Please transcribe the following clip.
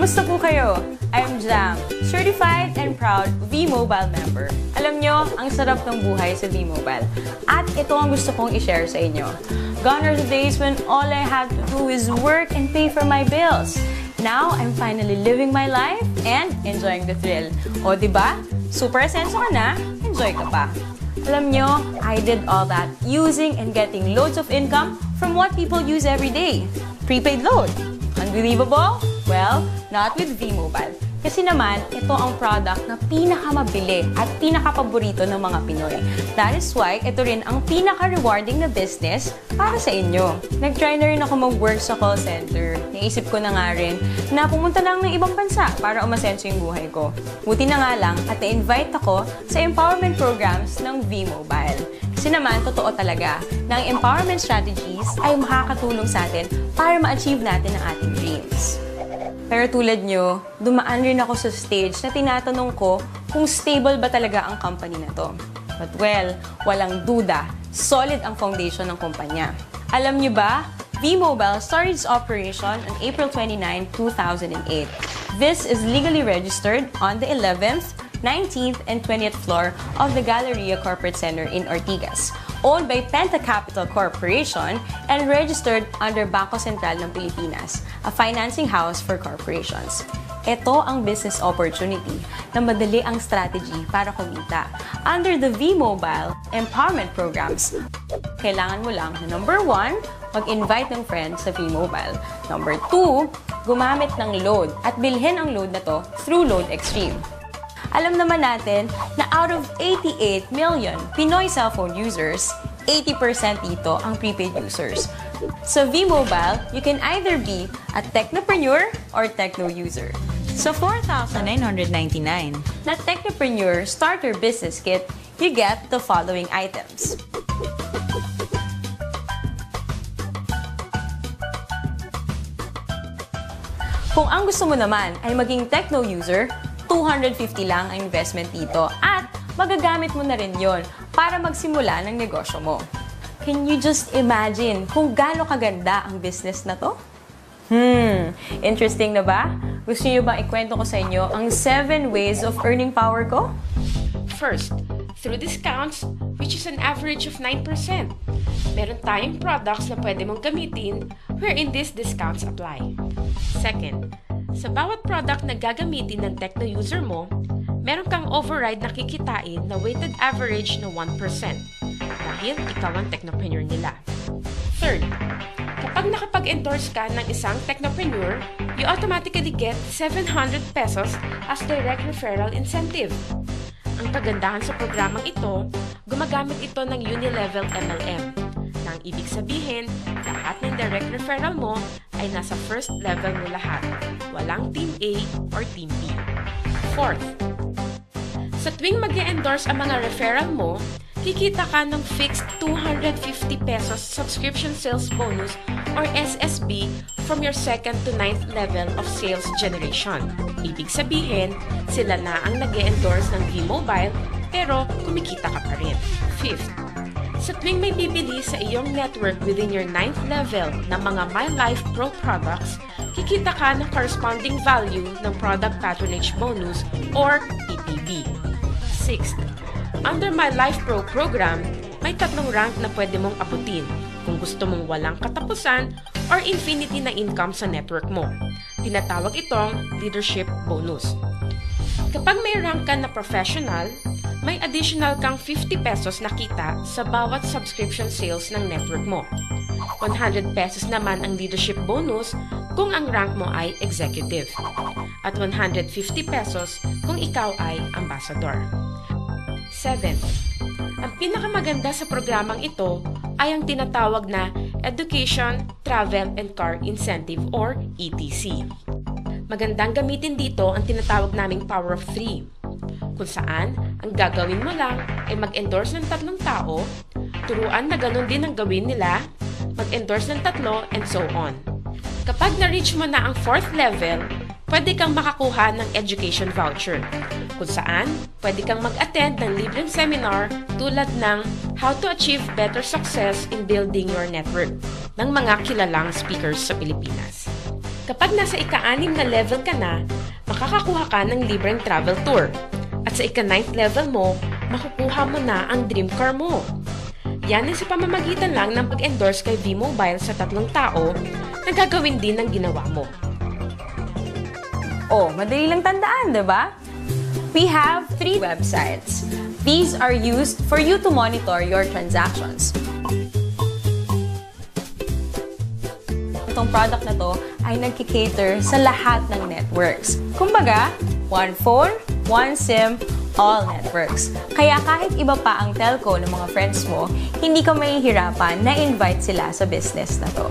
Kumusta po kayo? I'm Jam, certified and proud V-Mobile member. Alam nyo, ang sarap ng buhay sa V-Mobile. At ito ang gusto kong i-share sa inyo. Gone are the days when all I had to do is work and pay for my bills. Now, I'm finally living my life and enjoying the thrill. O, diba? Super asenso ka na, enjoy ka pa. Alam nyo, I did all that using and getting loads of income from what people use every day. Prepaid load. Unbelievable? Well, not with V-Mobile. Kasi naman, ito ang product na pinakamabili at pinakapaborito ng mga Pinoy. That is why, ito rin ang pinaka-rewarding na business para sa inyo. Nag-try na rin ako mag-work sa call center. Naisip ko na nga rin na pumunta lang ng ibang bansa para umasenso yung buhay ko. Buti na nga lang at na-invite ako sa empowerment programs ng V-Mobile. Kasi naman, totoo talaga na ang empowerment strategies ay makakatulong sa atin para ma-achieve natin ang ating dreams. Pero tulad nyo, dumaan rin ako sa stage na tinatanong ko kung stable ba talaga ang company na to. But well, walang duda, solid ang foundation ng kumpanya. Alam nyo ba, V-Mobile started its operation on April 29, 2008. This is legally registered on the 11th, 19th, and 20th floor of the Galleria Corporate Center in Ortigas, owned by Penta Capital Corporation and registered under Bangko Sentral ng Pilipinas, a financing house for corporations. Ito ang business opportunity na madali ang strategy para kumita. Under the V-Mobile Empowerment Programs, kailangan mo lang na number 1, mag-invite ng friends sa V-Mobile. Number 2, gumamit ng load at bilhin ang load na to through Load Extreme. Alam naman natin na out of 88 million Pinoy cellphone users, 80% dito ang prepaid users. Sa V-Mobile, you can either be a technopreneur or techno user. So 4,999 na Technopreneur Starter Business Kit, you get the following items. Kung ang gusto mo naman ay maging techno user, 250 lang ang investment dito at magagamit mo na rin yon para magsimula ng negosyo mo. Can you just imagine kung gaano kaganda ang business na to? Interesting na ba? Gusto niyo bang ikwento ko sa inyo ang 7 ways of earning power ko? First, through discounts, which is an average of 9%. Meron tayong products na pwede mong gamitin wherein these discounts apply. Second, sa bawat product na gagamitin ng techno user mo, meron kang override na kikitain na weighted average na 1% dahil ikaw ang technopreneur nila. Third, kapag nakapag-endorse ka ng isang technopreneur, you automatically get 700 pesos as direct referral incentive. Ang kagandahan sa programang ito, gumagamit ito ng Unilevel MLM. Nang ibig sabihin, lahat ng direct referral mo ay nasa first level mo lahat. Walang Team A or Team B. Fourth, sa tuwing mag-e-endorse ang mga referral mo, kikita ka ng fixed 250 pesos subscription sales bonus or SSB from your 2nd to 9th level of sales generation. Ibig sabihin, sila na ang nag-e-endorse ng V-Mobile pero kumikita ka pa rin. Fifth, sa tuwing may bibili sa iyong network within your 9th level ng mga My Life Pro products, kikita ka ng corresponding value ng Product Patronage Bonus or PPB. Sixth, under My Life Pro program, may 3 rank na pwede mong abutin kung gusto mong walang katapusan or infinity na income sa network mo. Tinatawag itong Leadership Bonus. Kapag may rank ka na professional, may additional kang 50 pesos na kita sa bawat subscription sales ng network mo. 100 pesos naman ang leadership bonus kung ang rank mo ay executive. At 150 pesos kung ikaw ay ambassador. 7. Ang pinakamaganda sa programang ito ay ang tinatawag na Education, Travel, and Car Incentive or ETC. Magandang gamitin dito ang tinatawag naming Power of 3. Kung saan, ang gagawin mo lang ay mag-endorse ng 3 tao, turuan na ganun din ang gawin nila, mag-endorse ng 3, and so on. Kapag na-reach mo na ang 4th level, pwede kang makakuha ng education voucher, kung saan pwede kang mag-attend ng libreng seminar tulad ng How to Achieve Better Success in Building Your Network ng mga kilalang speakers sa Pilipinas. Kapag nasa ika-6 na level ka na, makakakuha ka ng libreng travel tour. At sa ika-9th level mo, makukuha mo na ang dream car mo. Yan ay sa pamamagitan lang ng pag-endorse kay V-Mobile sa 3 tao na gagawin din ng ginawa mo. Oh, madali lang tandaan, di ba? We have 3 websites. These are used for you to monitor your transactions. Itong product na to ay nagkikater sa lahat ng networks. Kumbaga, one phone, one SIM, all networks. Kaya kahit iba pa ang telco ng mga friends mo, hindi ka mahihirapan na invite sila sa business na to.